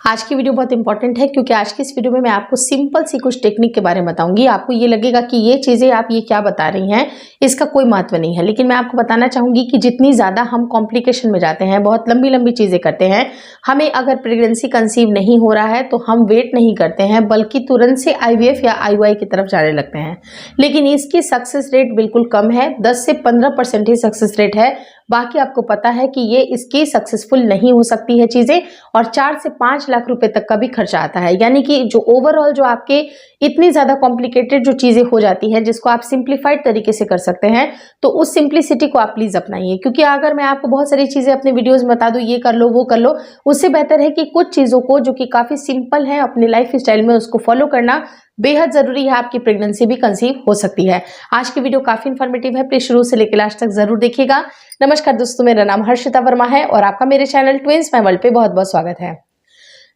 आज की वीडियो बहुत इंपॉर्टेंट है क्योंकि आज की इस वीडियो में मैं आपको सिंपल सी कुछ टेक्निक के बारे में बताऊंगी। आपको ये लगेगा कि ये चीजें आप ये क्या बता रही हैं, इसका कोई महत्व नहीं है, लेकिन मैं आपको बताना चाहूंगी कि जितनी ज्यादा हम कॉम्प्लिकेशन में जाते हैं, बहुत लंबी लंबी चीजें करते हैं, हमें अगर प्रेगनेंसी कंसीव नहीं हो रहा है तो हम वेट नहीं करते हैं बल्कि तुरंत से IVF या IUI की तरफ जाने लगते हैं। लेकिन इसकी सक्सेस रेट बिल्कुल कम है, 10 से 15% ही सक्सेस रेट है। बाकी आपको पता है कि ये इसकी सक्सेसफुल नहीं हो सकती है चीजें, और 4 से 5 लाख रुपए तक का भी खर्चा आता है। यानी कि जो ओवरऑल जो आपके इतनी ज्यादा कॉम्प्लिकेटेड जो चीजें हो जाती हैं जिसको आप सिंप्लीफाइड तरीके से कर सकते हैं, तो उस सिंप्लिसिटी को आप प्लीज अपनाइए। क्योंकि अगर मैं आपको बहुत सारी चीजें अपने वीडियोस में बता दूं, ये कर लो वो कर लो, उससे बेहतर है कि कुछ चीजों को जो कि काफी सिंपल है अपने लाइफ स्टाइल में उसको फॉलो करना बेहद जरूरी है। आपकी प्रेगनेंसी भी कंसीव हो सकती है। आज की वीडियो काफी इंफॉर्मेटिव है, प्लीज शुरू से लेकर लास्ट तक जरूर देखिएगा। नमस्कार दोस्तों, मेरा नाम हर्षिता वर्मा है और आपका मेरे चैनल ट्विंस माय वर्ल्ड पे बहुत बहुत स्वागत है।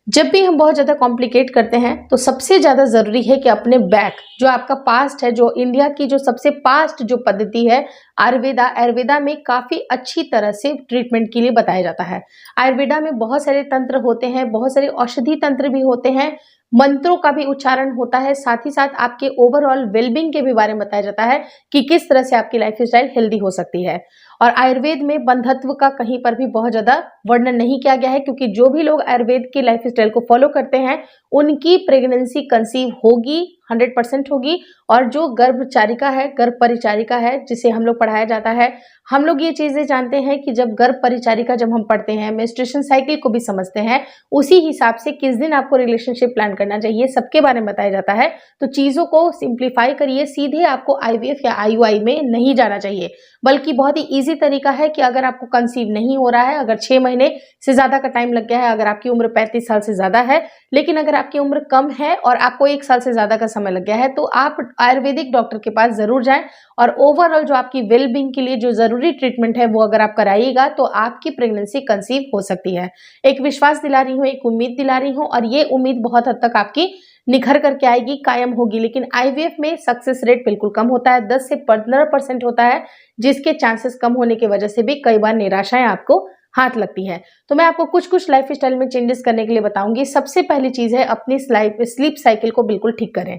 जब भी हम बहुत ज्यादा कॉम्प्लिकेट करते हैं तो सबसे ज्यादा जरूरी है कि अपने बैक जो आपका पास्ट है, जो इंडिया की जो सबसे पास्ट जो पद्धति है आयुर्वेदा में काफी अच्छी तरह से ट्रीटमेंट के लिए बताया जाता है। आयुर्वेदा में बहुत सारे तंत्र होते हैं, बहुत सारे औषधि तंत्र भी होते हैं, मंत्रों का भी उच्चारण होता है, साथ ही साथ आपके ओवरऑल वेलबींग के भी बारे में बताया जाता है कि किस तरह से आपकी लाइफ स्टाइल हेल्दी हो सकती है। और आयुर्वेद में बंधत्व का कहीं पर भी बहुत ज्यादा वर्णन नहीं किया गया है, क्योंकि जो भी लोग आयुर्वेद की लाइफ स्टाइल को फॉलो करते हैं उनकी प्रेगनेंसी कंसीव होगी, 100% होगी। और जो गर्भचारिका है, गर्भ परिचारिका है, जिसे हम लोग पढ़ाया जाता है, हम लोग ये चीजें जानते हैं कि जब गर्भ परिचारिका जब हम पढ़ते हैं, मेंस्ट्रुएशन साइकिल को भी समझते हैं, उसी हिसाब से किस दिन आपको रिलेशनशिप प्लान करना चाहिए सबके बारे में बताया जाता है। तो चीजों को सिंप्लीफाई करिए, सीधे आपको IVF या IUI में नहीं जाना चाहिए, बल्कि बहुत ही इजी तरीका है कि अगर आपको कंसीव नहीं हो रहा है, अगर 6 महीने से ज्यादा का टाइम लग गया है, अगर आपकी उम्र 35 साल से ज्यादा है, लेकिन अगर आपकी उम्र कम है और आपको 1 साल से ज्यादा का समय लग गया है, तो आप आयुर्वेदिक डॉक्टर के पास जरूर जाएं। और ओवरऑल जो आपकी वेलबींग के लिए जो जरूरी ट्रीटमेंट है वो अगर आप कराइएगा तो आपकी प्रेगनेंसी कंसीव हो सकती है। एक विश्वास दिला रही हूँ, एक उम्मीद दिला रही हूँ, और ये उम्मीद बहुत हद तक आपकी निखर करके आएगी, कायम होगी। लेकिन IVF में सक्सेस रेट बिल्कुल कम होता है, 10 से 15% होता है, जिसके चांसेस कम होने की वजह से भी कई बार निराशाएं आपको हाथ लगती है। तो मैं आपको कुछ कुछ लाइफ स्टाइल में चेंजेस करने के लिए बताऊंगी। सबसे पहली चीज है, अपनी स्लीप साइकिल को बिल्कुल ठीक करें।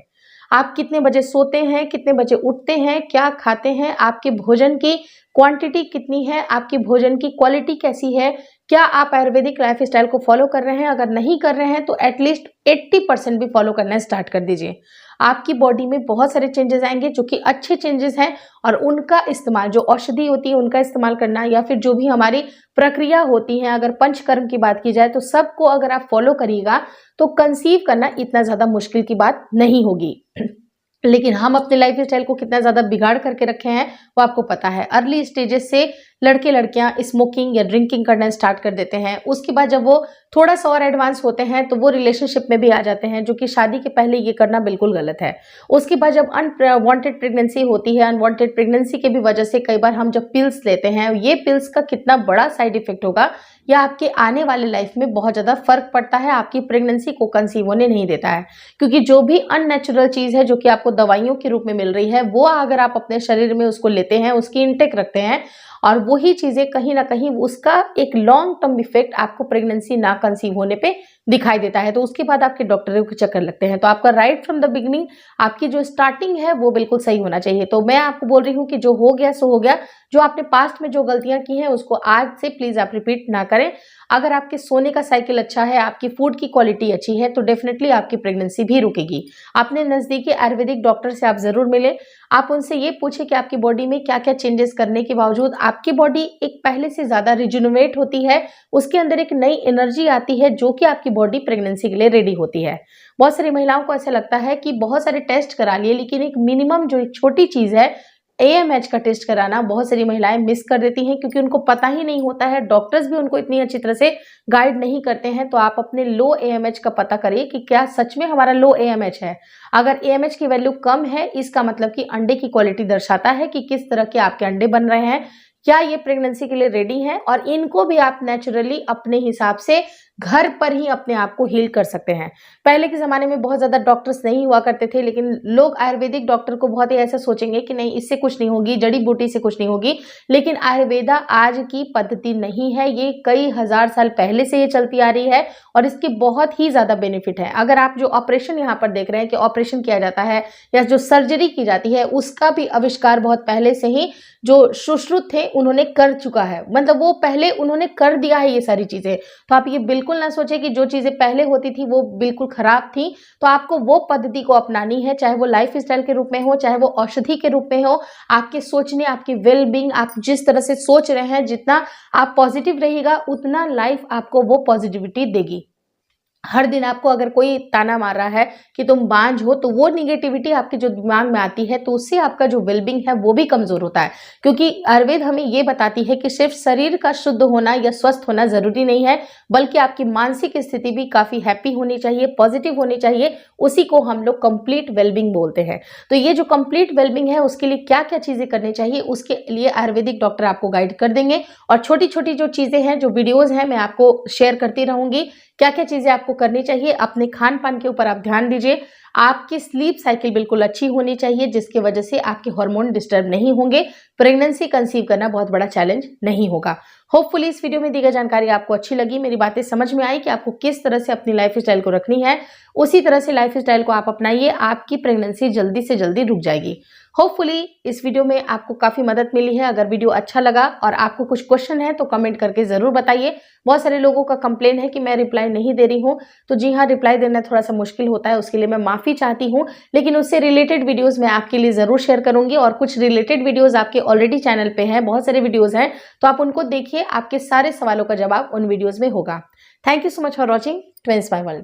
आप कितने बजे सोते हैं, कितने बजे उठते हैं, क्या खाते हैं, आपके भोजन की क्वांटिटी कितनी है, आपकी भोजन की क्वालिटी कैसी है, क्या आप आयुर्वेदिक लाइफ स्टाइल को फॉलो कर रहे हैं? अगर नहीं कर रहे हैं तो एटलीस्ट 80% भी फॉलो करना स्टार्ट कर दीजिए। आपकी बॉडी में बहुत सारे चेंजेस आएंगे जो कि अच्छे चेंजेस हैं, और उनका इस्तेमाल, जो औषधि होती है उनका इस्तेमाल करना, या फिर जो भी हमारी प्रक्रिया होती है, अगर पंचकर्म की बात की जाए तो सबको अगर आप फॉलो करिएगा तो कंसीव करना इतना ज्यादा मुश्किल की बात नहीं होगी। लेकिन हम अपने लाइफ स्टाइल को कितना ज्यादा बिगाड़ करके रखे हैं वो आपको पता है। अर्ली स्टेजेस से लड़के लड़कियां स्मोकिंग या ड्रिंकिंग करना स्टार्ट कर देते हैं। उसके बाद जब वो थोड़ा सा और एडवांस होते हैं तो वो रिलेशनशिप में भी आ जाते हैं, जो कि शादी के पहले ये करना बिल्कुल गलत है। उसके बाद जब अनवांटेड प्रेगनेंसी होती है, अनवांटेड प्रेगनेंसी की भी वजह से कई बार हम जब पिल्स लेते हैं, ये पिल्स का कितना बड़ा साइड इफेक्ट होगा या आपके आने वाले लाइफ में बहुत ज्यादा फर्क पड़ता है, आपकी प्रेगनेंसी को कंसीव होने नहीं देता है। क्योंकि जो भी अननेचुरल चीज है जो कि आपको दवाइयों के रूप में मिल रही है, वो अगर आप अपने शरीर में उसको लेते हैं, उसकी इंटेक रखते हैं, और वही चीजें कहीं ना कहीं उसका एक लॉन्ग टर्म इफेक्ट आपको प्रेगनेंसी ना कंसीव होने पे दिखाई देता है। तो उसके बाद आपके डॉक्टरों के चक्कर लगते हैं। तो आपका राइट फ्रॉम द बिगिनिंग आपकी जो स्टार्टिंग है वो बिल्कुल सही होना चाहिए। तो मैं आपको बोल रही हूँ कि जो हो गया सो हो गया, जो आपने पास्ट में जो गलतियां की हैं उसको आज से प्लीज आप रिपीट ना करें। अगर आपके सोने का साइकिल अच्छा है, आपकी फूड की क्वालिटी अच्छी है, तो डेफिनेटली आपकी प्रेगनेंसी भी रुकेगी। अपने नजदीकी आयुर्वेदिक डॉक्टर से आप जरूर मिलें। आप उनसे ये पूछें कि आपकी बॉडी में क्या क्या चेंजेस करने के बावजूद आपकी बॉडी एक पहले से ज्यादा रिजुनोवेट होती है, उसके अंदर एक नई एनर्जी आती है, जो कि आपकी बॉडी प्रेगनेंसी के लिए रेडी होती है। बहुत सारी महिलाओं को ऐसा लगता है कि बहुत सारे टेस्ट करा लिए, लेकिन एक मिनिमम जो एक छोटी चीज है AMH का टेस्ट कराना बहुत सारी महिलाएं मिस कर देती हैं, क्योंकि उनको पता ही नहीं होता है, डॉक्टर्स भी उनको इतनी अच्छी तरह से गाइड नहीं करते हैं। तो आप अपने लो AMH का पता करिए कि क्या सच में हमारा लो AMH है। अगर AMH की वैल्यू कम है, इसका मतलब कि अंडे की क्वालिटी दर्शाता है कि किस तरह के आपके अंडे बन रहे हैं, क्या ये प्रेगनेंसी के लिए रेडी हैं, और इनको भी आप नेचुरली अपने हिसाब से घर पर ही अपने आप को हील कर सकते हैं। पहले के ज़माने में बहुत ज़्यादा डॉक्टर्स नहीं हुआ करते थे, लेकिन लोग आयुर्वेदिक डॉक्टर को बहुत ही ऐसा सोचेंगे कि नहीं, इससे कुछ नहीं होगी, जड़ी बूटी से कुछ नहीं होगी। लेकिन आयुर्वेदा आज की पद्धति नहीं है, ये कई हज़ार साल पहले से ये चलती आ रही है और इसके बहुत ही ज़्यादा बेनिफिट है। अगर आप जो ऑपरेशन यहाँ पर देख रहे हैं कि ऑपरेशन किया जाता है या जो सर्जरी की जाती है, उसका भी आविष्कार बहुत पहले से ही जो सुश्रुत थे उन्होंने कर चुका है, मतलब वो पहले उन्होंने कर दिया है ये सारी चीज़ें। तो आप ये बिल्कुल ना सोचें कि जो चीज़ें पहले होती थी वो बिल्कुल खराब थी। तो आपको वो पद्धति को अपनानी है, चाहे वो लाइफ स्टाइल के रूप में हो, चाहे वो औषधि के रूप में हो। आपके सोचने, आपकी वेल बीइंग, आप जिस तरह से सोच रहे हैं, जितना आप पॉजिटिव रहिएगा उतना लाइफ आपको वो पॉजिटिविटी देगी। हर दिन आपको अगर कोई ताना मार रहा है कि तुम बांझ हो, तो वो निगेटिविटी आपके जो दिमाग में आती है, तो उससे आपका जो वेलबींग है वो भी कमजोर होता है। क्योंकि आयुर्वेद हमें ये बताती है कि सिर्फ शरीर का शुद्ध होना या स्वस्थ होना जरूरी नहीं है, बल्कि आपकी मानसिक स्थिति भी काफी हैप्पी होनी चाहिए, पॉजिटिव होनी चाहिए। उसी को हम लोग कंप्लीट वेलबींग बोलते हैं। तो ये जो कंप्लीट वेलबींग है, उसके लिए क्या क्या चीजें करनी चाहिए, उसके लिए आयुर्वेदिक डॉक्टर आपको गाइड कर देंगे। और छोटी छोटी जो चीजें हैं, जो वीडियोज हैं, मैं आपको शेयर करती रहूंगी। क्या क्या चीजें आपको करनी चाहिए, अपने खान पान के ऊपर आप ध्यान दीजिए। आपकी स्लीप साइकिल बिल्कुल अच्छी होनी चाहिए, जिसकी वजह से आपके हार्मोन डिस्टर्ब नहीं होंगे। प्रेगनेंसी कंसीव करना बहुत बड़ा चैलेंज नहीं होगा। होपफुली इस वीडियो में दी गई जानकारी आपको अच्छी लगी, मेरी बातें समझ में आई कि आपको किस तरह से अपनी लाइफ स्टाइल को रखनी है। उसी तरह से लाइफ स्टाइल को आप अपनाइए, आपकी प्रेगनेंसी जल्दी से जल्दी रुक जाएगी। होपफुली इस वीडियो में आपको काफी मदद मिली है। अगर वीडियो अच्छा लगा और आपको कुछ क्वेश्चन है तो कमेंट करके जरूर बताइए। बहुत सारे लोगों का कंप्लेन है कि मैं रिप्लाई नहीं दे रही हूँ, तो जी हाँ, रिप्लाई देना थोड़ा सा मुश्किल होता है, उसके लिए मैं माफी चाहती हूँ। लेकिन उससे रिलेटेड वीडियोस मैं आपके लिए जरूर शेयर करूंगी, और कुछ रिलेटेड वीडियोस आपके ऑलरेडी चैनल पे हैं, बहुत सारे वीडियोस हैं, तो आप उनको देखिए, आपके सारे सवालों का जवाब उन वीडियोज में होगा। Thank you so much for watching twins my world.